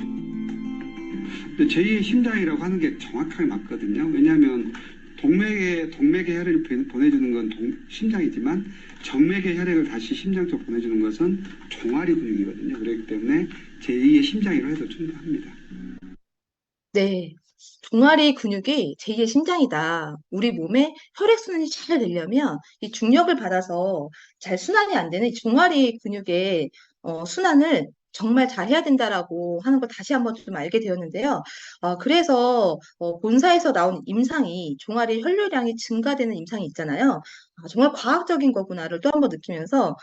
근데 제2의 심장이라고 하는 게 정확하게 맞거든요. 왜냐하면 동맥에 혈액을 보내주는 건 심장이지만 정맥의 혈액을 다시 심장 쪽 보내주는 것은 종아리 근육이거든요. 그렇기 때문에 제2의 심장이라고 해도 충분합니다. 네. 종아리 근육이 제2의 심장이다. 우리 몸에 혈액순환이 잘 되려면 이 중력을 받아서 잘 순환이 안 되는 이 종아리 근육의 순환을 정말 잘 해야 된다라고 하는 걸 다시 한번 좀 알게 되었는데요. 그래서 본사에서 나온 임상이 종아리 혈류량이 증가되는 임상이 있잖아요. 정말 과학적인 거구나를 또 한번 느끼면서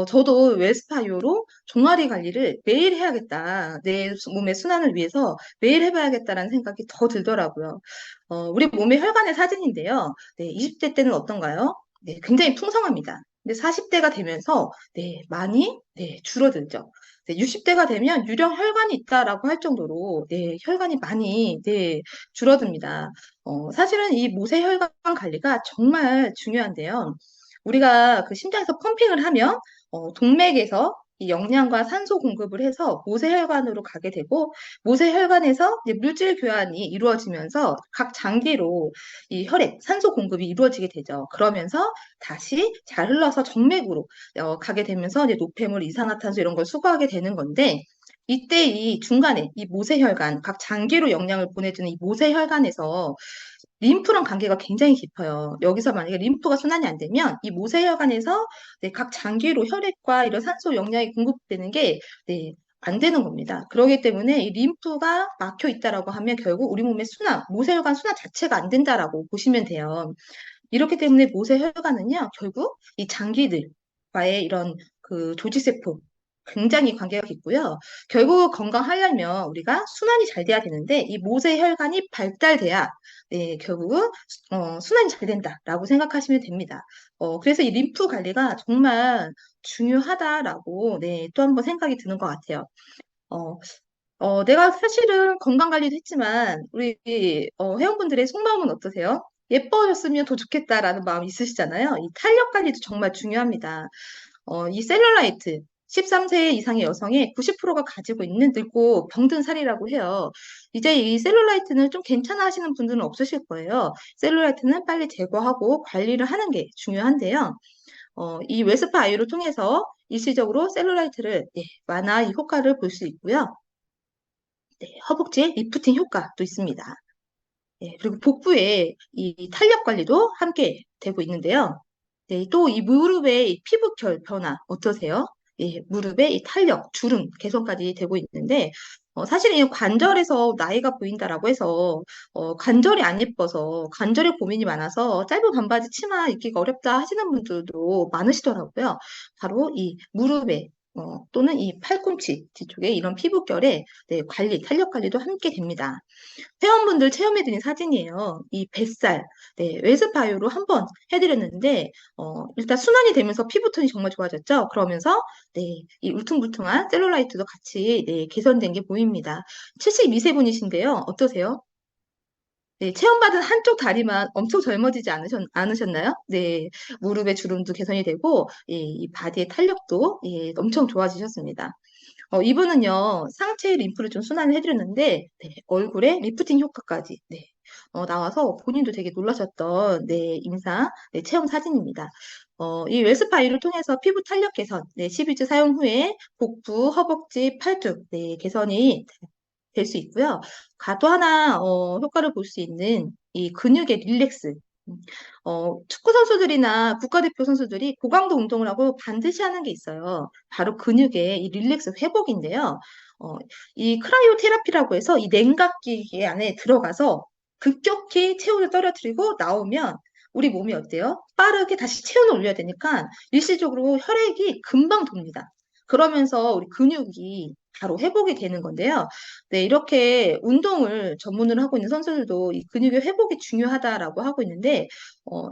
저도 웰스파이오로 종아리 관리를 매일 해야겠다. 내 몸의 순환을 위해서 매일 해봐야겠다라는 생각이 더 들더라고요. 우리 몸의 혈관의 사진인데요. 네, 20대 때는 어떤가요? 네, 굉장히 풍성합니다. 근데 40대가 되면서 네, 많이 네, 줄어들죠. 네, 60대가 되면 유령 혈관이 있다라고 할 정도로 네, 혈관이 많이 네, 줄어듭니다. 사실은 이 모세 혈관 관리가 정말 중요한데요. 우리가 그 심장에서 펌핑을 하면 동맥에서 이 영양과 산소 공급을 해서 모세혈관으로 가게 되고 모세혈관에서 이제 물질 교환이 이루어지면서 각 장기로 이 혈액, 산소 공급이 이루어지게 되죠. 그러면서 다시 잘 흘러서 정맥으로 가게 되면서 이제 노폐물, 이산화탄소 이런 걸 수거하게 되는 건데 이때 이 중간에 이 모세혈관, 각 장기로 영양을 보내주는 이 모세혈관에서 림프랑 관계가 굉장히 깊어요. 여기서 만약에 림프가 순환이 안 되면 이 모세혈관에서 네, 각 장기로 혈액과 이런 산소 영양이 공급되는 게 네, 안 되는 겁니다. 그렇기 때문에 이 림프가 막혀 있다라고 하면 결국 우리 몸의 순환, 모세혈관 순환 자체가 안 된다라고 보시면 돼요. 이렇기 때문에 모세혈관은요, 결국 이 장기들과의 이런 그 조직세포 굉장히 관계가 깊고요. 결국 건강하려면 우리가 순환이 잘 돼야 되는데 이 모세혈관이 발달돼야 네, 결국은 순환이 잘 된다라고 생각하시면 됩니다. 그래서 이 림프 관리가 정말 중요하다라고 네, 또 한번 생각이 드는 것 같아요. 어, 내가 사실은 건강 관리도 했지만 우리 회원분들의 속마음은 어떠세요? 예뻐졌으면 더 좋겠다라는 마음이 있으시잖아요. 이 탄력 관리도 정말 중요합니다. 이 셀룰라이트 13세 이상의 여성의 90%가 가지고 있는 늙고 병든 살이라고 해요. 이제 이 셀룰라이트는 좀 괜찮아 하시는 분들은 없으실 거예요. 셀룰라이트는 빨리 제거하고 관리를 하는 게 중요한데요. 이 웨스파 아이를 통해서 일시적으로 셀룰라이트를 예, 완화의 효과를 볼 수 있고요. 네, 허벅지에 리프팅 효과도 있습니다. 예, 그리고 복부에 이 탄력 관리도 함께 되고 있는데요. 네, 또 이 무릎의 이 피부결 변화 어떠세요? 예, 무릎의 이 탄력, 주름 개선까지 되고 있는데 사실 이 관절에서 나이가 보인다라고 해서 관절이 안 예뻐서 관절에 고민이 많아서 짧은 반바지 치마 입기가 어렵다 하시는 분들도 많으시더라고요. 바로 이 무릎에 또는 이 팔꿈치 뒤쪽에 이런 피부결에 네, 관리, 탄력 관리도 함께 됩니다. 회원분들 체험해드린 사진이에요. 이 뱃살, 네, 웨스파이오로 한번 해드렸는데, 일단 순환이 되면서 피부톤이 정말 좋아졌죠? 그러면서, 네, 이 울퉁불퉁한 셀룰라이트도 같이, 네, 개선된 게 보입니다. 72세분이신데요. 어떠세요? 네, 체험받은 한쪽 다리만 엄청 젊어지지 않으셨나요? 네, 무릎의 주름도 개선이 되고, 예, 이 바디의 탄력도 예, 엄청 좋아지셨습니다. 이분은요, 상체 림프를 좀 순환을 해드렸는데, 네, 얼굴에 리프팅 효과까지, 네, 나와서 본인도 되게 놀라셨던, 네, 임상, 네, 체험 사진입니다. 이 웰스파이를 통해서 피부 탄력 개선, 네, 12주 사용 후에 복부, 허벅지, 팔뚝, 네, 개선이 될 수 있고요. 또 하나, 효과를 볼 수 있는 이 근육의 릴렉스, 축구 선수들이나 국가대표 선수들이 고강도 운동을 하고 반드시 하는 게 있어요. 바로 근육의 이 릴렉스 회복인데요. 이 크라이오 테라피라고 해서 이 냉각기 안에 들어가서 급격히 체온을 떨어뜨리고 나오면 우리 몸이 어때요? 빠르게 다시 체온을 올려야 되니까 일시적으로 혈액이 금방 돕니다. 그러면서 우리 근육이 바로 회복이 되는 건데요. 네, 이렇게 운동을 전문으로 하고 있는 선수들도 이 근육의 회복이 중요하다라고 하고 있는데,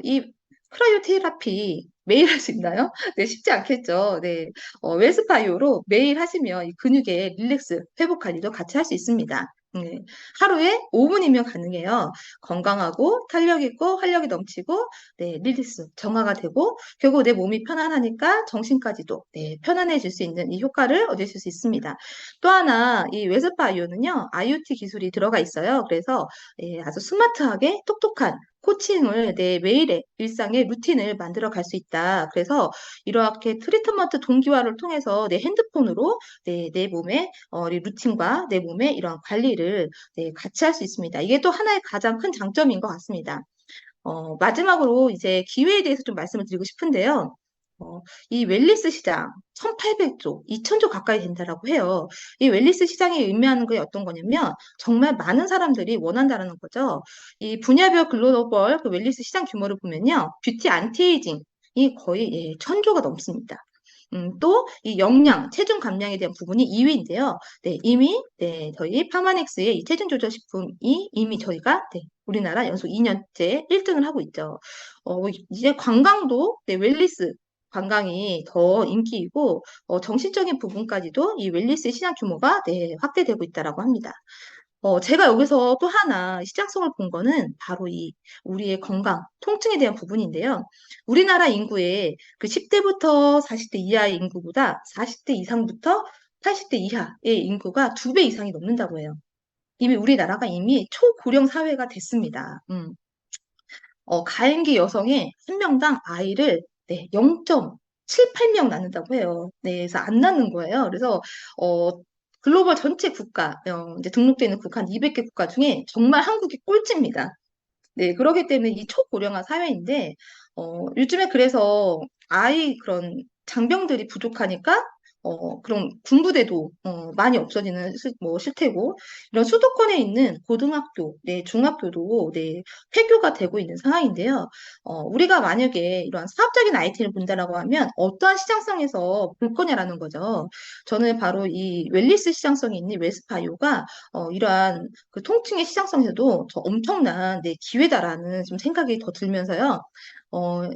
이 크라이오테라피 매일 할 수 있나요? 네, 쉽지 않겠죠. 네, 웰스파이오로 매일 하시면 이 근육의 릴렉스 회복 관리도 같이 할 수 있습니다. 네. 하루에 5분이면 가능해요. 건강하고 탄력 있고 활력이 넘치고 네, 릴리스 정화가 되고 결국 내 몸이 편안하니까 정신까지도 네, 편안해질 수 있는 이 효과를 얻으실 수 있습니다. 또 하나 이 웨스파 아이오는요. IoT 기술이 들어가 있어요. 그래서 예, 아주 스마트하게 똑똑한 코칭을 내 매일의 일상의 루틴을 만들어 갈 수 있다. 그래서 이렇게 트리트먼트 동기화를 통해서 내 핸드폰으로 내 몸의 이 루틴과 내 몸의 이런 관리를 네, 같이 할 수 있습니다. 이게 또 하나의 가장 큰 장점인 것 같습니다. 마지막으로 이제 기회에 대해서 좀 말씀을 드리고 싶은데요. 이 웰니스 시장 1,800조, 2,000조 가까이 된다라고 해요. 이 웰니스 시장이 의미하는 게 어떤 거냐면 정말 많은 사람들이 원한다라는 거죠. 이 분야별 글로벌 그 웰니스 시장 규모를 보면요. 뷰티 안티에이징이 거의 1,000조가 넘습니다. 또 이 영양, 체중 감량에 대한 부분이 2위인데요. 네, 이미 네, 저희 파마넥스의 이 체중 조절 식품이 이미 저희가 네, 우리나라 연속 2년째 1등을 하고 있죠. 이제 관광도 네, 웰니스 관광이 더 인기이고 정신적인 부분까지도 이 웰니스 시장 규모가 네, 확대되고 있다라고 합니다. 제가 여기서 또 하나 시장성을 본 거는 바로 이 우리의 건강, 통증에 대한 부분인데요. 우리나라 인구의 그 10대부터 40대 이하의 인구보다 40대 이상부터 80대 이하의 인구가 2배 이상이 넘는다고 해요. 이미 우리나라가 이미 초고령 사회가 됐습니다. 가임기 여성의 한 명당 아이를 네, 0.78명 낳는다고 해요. 네, 그래서 안 낳는 거예요. 그래서 어, 글로벌 전체 국가, 이제 등록되어 있는 국가 한 200개 국가 중에 정말 한국이 꼴찌입니다. 네, 그렇기 때문에 이 초고령화 사회인데, 요즘에 그래서 아이 그런 장병들이 부족하니까, 그런 군부대도 많이 없어지는 뭐 실태고, 이런 수도권에 있는 고등학교, 네, 중학교도 네, 폐교가 되고 있는 상황인데요. 우리가 만약에 이러한 사업적인 아이템을 본다라고 하면 어떠한 시장성에서 볼 거냐라는 거죠. 저는 바로 이 웰니스 시장성이 있는 웰스파이오가 이러한 그 통증의 시장성에서도 저 엄청난 네, 기회다라는 좀 생각이 더 들면서요.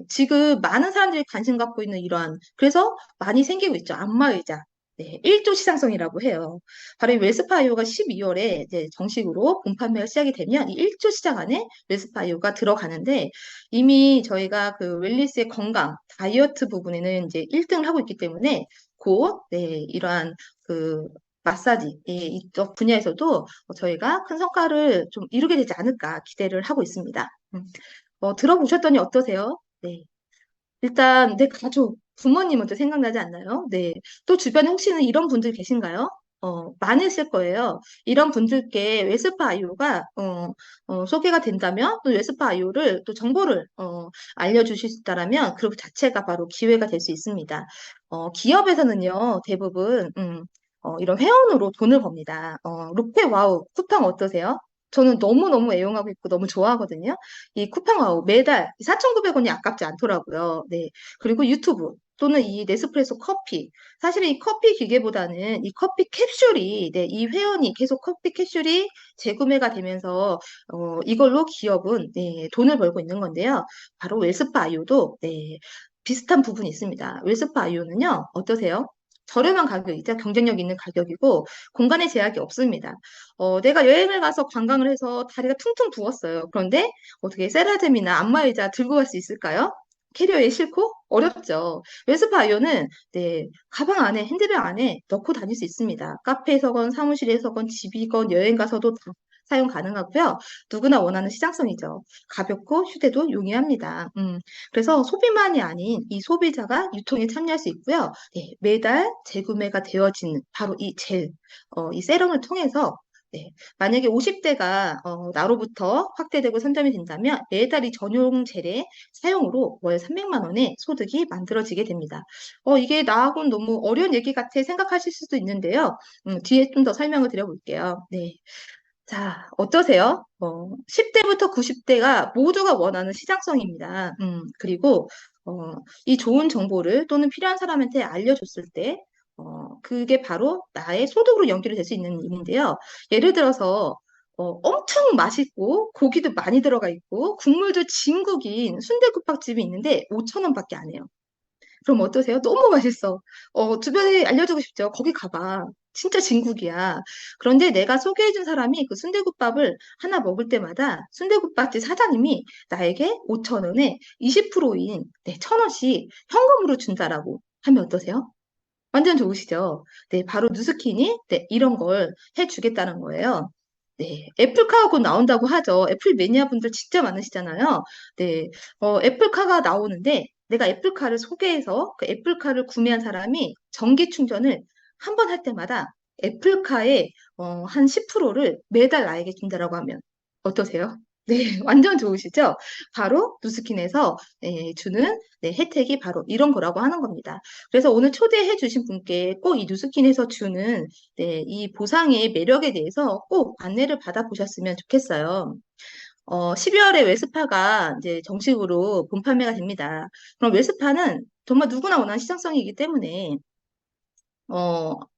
지금 많은 사람들이 관심 갖고 있는 이러한, 그래서 많이 생기고 있죠. 안마의자. 네, 1조 시장성이라고 해요. 바로 이 웰스파이오가 12월에 이제 정식으로 본 판매가 시작이 되면 이 1조 시장 안에 웰스파이오가 들어가는데 이미 저희가 그 웰니스의 건강, 다이어트 부분에는 이제 1등을 하고 있기 때문에 곧, 네, 이러한 그 마사지, 이쪽 분야에서도 저희가 큰 성과를 좀 이루게 되지 않을까 기대를 하고 있습니다. 들어보셨더니 어떠세요? 네. 일단 내 가족, 부모님은 또 생각나지 않나요? 네. 또 주변에 혹시는 이런 분들 계신가요? 많으실 거예요. 이런 분들께 웨스파 아이오가 소개가 된다면 또 웨스파 아이오를 또 정보를 알려주실 수 있다라면 그 자체가 바로 기회가 될 수 있습니다. 기업에서는요 대부분 이런 회원으로 돈을 법니다. 루페 와우 쿠팡 어떠세요? 저는 너무너무 애용하고 있고 너무 좋아하거든요. 이 쿠팡 와우 매달 4,900원이 아깝지 않더라고요. 네. 그리고 유튜브 또는 이 네스프레소 커피. 사실 이 커피 기계보다는 이 커피 캡슐이, 네, 이 회원이 계속 커피 캡슐이 재구매가 되면서, 이걸로 기업은, 네, 돈을 벌고 있는 건데요. 바로 웰스파 아이오도, 네, 비슷한 부분이 있습니다. 웰스파 아이오는요, 어떠세요? 저렴한 가격이죠. 경쟁력 있는 가격이고, 공간의 제약이 없습니다. 내가 여행을 가서 관광을 해서 다리가 퉁퉁 부었어요. 그런데 어떻게 세라젬이나 안마의자 들고 갈 수 있을까요? 캐리어에 싣고? 어렵죠. 웨스파이오는 네, 가방 안에, 핸드백 안에 넣고 다닐 수 있습니다. 카페에서건 사무실에서건 집이건 여행 가서도 다 사용 가능하고요. 누구나 원하는 시장성이죠. 가볍고 휴대도 용이합니다. 그래서 소비만이 아닌 이 소비자가 유통에 참여할 수 있고요. 네, 매달 재구매가 되어지는 바로 이 젤, 이 세럼을 통해서 네, 만약에 50대가 나로부터 확대되고 선점이 된다면 매달 이 전용 젤의 사용으로 월 300만 원의 소득이 만들어지게 됩니다. 이게 나하고는 너무 어려운 얘기 같아 생각하실 수도 있는데요. 뒤에 좀 더 설명을 드려볼게요. 네. 자, 어떠세요? 10대부터 90대가 모두가 원하는 시장성입니다. 그리고 이 좋은 정보를 또는 필요한 사람한테 알려줬을 때 그게 바로 나의 소득으로 연결이 될 수 있는 일인데요. 예를 들어서 엄청 맛있고 고기도 많이 들어가 있고 국물도 진국인 순댓국밥집이 있는데 5천 원밖에 안 해요. 그럼 어떠세요? 너무 맛있어. 주변에 알려주고 싶죠. 거기 가봐. 진짜 진국이야. 그런데 내가 소개해준 사람이 그 순대국밥을 하나 먹을 때마다 순대국밥집 사장님이 나에게 5천 원에 20%인 1,000원씩 현금으로 준다라고 하면 어떠세요? 완전 좋으시죠? 네, 바로 누스킨이 이런 걸 해주겠다는 거예요. 네, 애플카가 곧 나온다고 하죠. 애플 매니아 분들 진짜 많으시잖아요. 네, 애플카가 나오는데 내가 애플카를 소개해서 그 애플카를 구매한 사람이 전기 충전을 한 번 할 때마다 애플카의 한 10%를 매달 나에게 준다라고 하면 어떠세요? 네, 완전 좋으시죠? 바로 누스킨에서 주는 혜택이 바로 이런 거라고 하는 겁니다. 그래서 오늘 초대해 주신 분께 꼭 이 누스킨에서 주는 이 보상의 매력에 대해서 꼭 안내를 받아보셨으면 좋겠어요. 12월에 웨스파가 이제 정식으로 본판매가 됩니다. 그럼 웨스파는 정말 누구나 원하는 시장성이기 때문에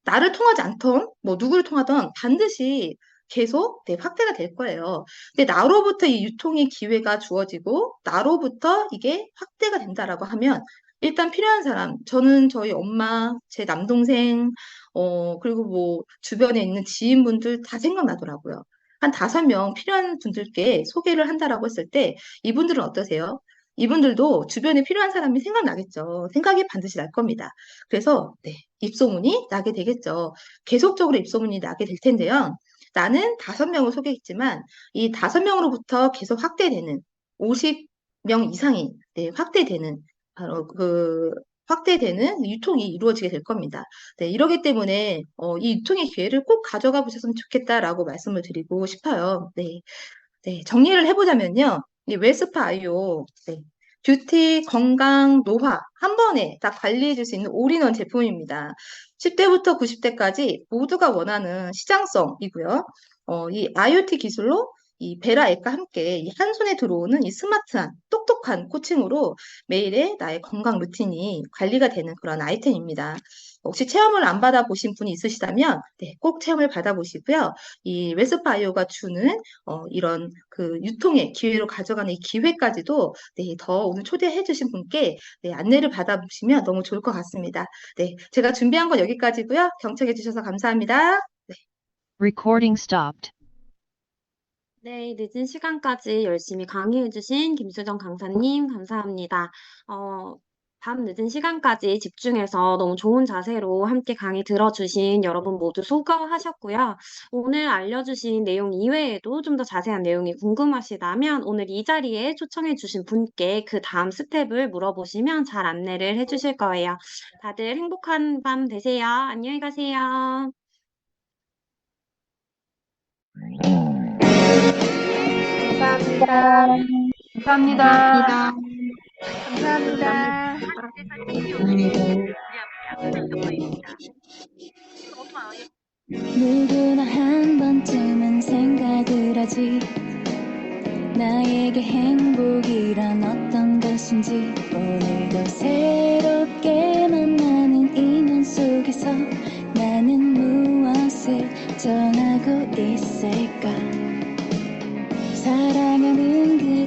나를 통하지 않던, 뭐, 누구를 통하던 반드시 계속 확대가 될 거예요. 근데 나로부터 이 유통의 기회가 주어지고, 나로부터 이게 확대가 된다라고 하면, 일단 필요한 사람, 저는 저희 엄마, 제 남동생, 그리고 뭐, 주변에 있는 지인분들 다 생각나더라고요. 한 5명 필요한 분들께 소개를 한다라고 했을 때, 이분들은 어떠세요? 이분들도 주변에 필요한 사람이 생각나겠죠. 생각이 반드시 날 겁니다. 그래서, 입소문이 나게 되겠죠. 계속적으로 입소문이 나게 될 텐데요. 나는 5명을 소개했지만 이 5명으로부터 계속 확대되는 50명 이상이 확대되는 바로 그 확대되는 유통이 이루어지게 될 겁니다. 네, 이러기 때문에 이 유통의 기회를 꼭 가져가 보셨으면 좋겠다라고 말씀을 드리고 싶어요. 네, 네, 정리를 해보자면요. 이 웰스파 아이오 뷰티, 건강, 노화 한 번에 다 관리해 줄 수 있는 올인원 제품입니다. 10대부터 90대까지 모두가 원하는 시장성이고요. 이 IoT 기술로 이 베라 앱과 함께 이 한 손에 들어오는 이 스마트한 똑똑한 코칭으로 매일의 나의 건강 루틴이 관리가 되는 그런 아이템입니다. 혹시 체험을 안 받아보신 분이 있으시다면 꼭 체험을 받아보시고요. 이 웨스파이오가 주는 이런 그 유통의 기회로 가져가는 이 기회까지도 더 오늘 초대해 주신 분께 안내를 받아보시면 너무 좋을 것 같습니다. 네, 제가 준비한 건 여기까지고요. 경청해 주셔서 감사합니다. Recording stopped. 네, 늦은 시간까지 열심히 강의해주신 김수정 강사님, 감사합니다. 밤 늦은 시간까지 집중해서 너무 좋은 자세로 함께 강의 들어주신 여러분 모두 수고하셨고요. 오늘 알려주신 내용 이외에도 좀 더 자세한 내용이 궁금하시다면 오늘 이 자리에 초청해주신 분께 그 다음 스텝을 물어보시면 잘 안내를 해주실 거예요. 다들 행복한 밤 되세요. 안녕히 가세요. 감사합니다. 감사합니다. 누구나 한 번쯤은 생각을 하지 나에게 행복이란 어떤 것인지 오늘도 새롭게 만나는 인연 속에서 나는 무엇을 정하고 있을까 사랑하는 그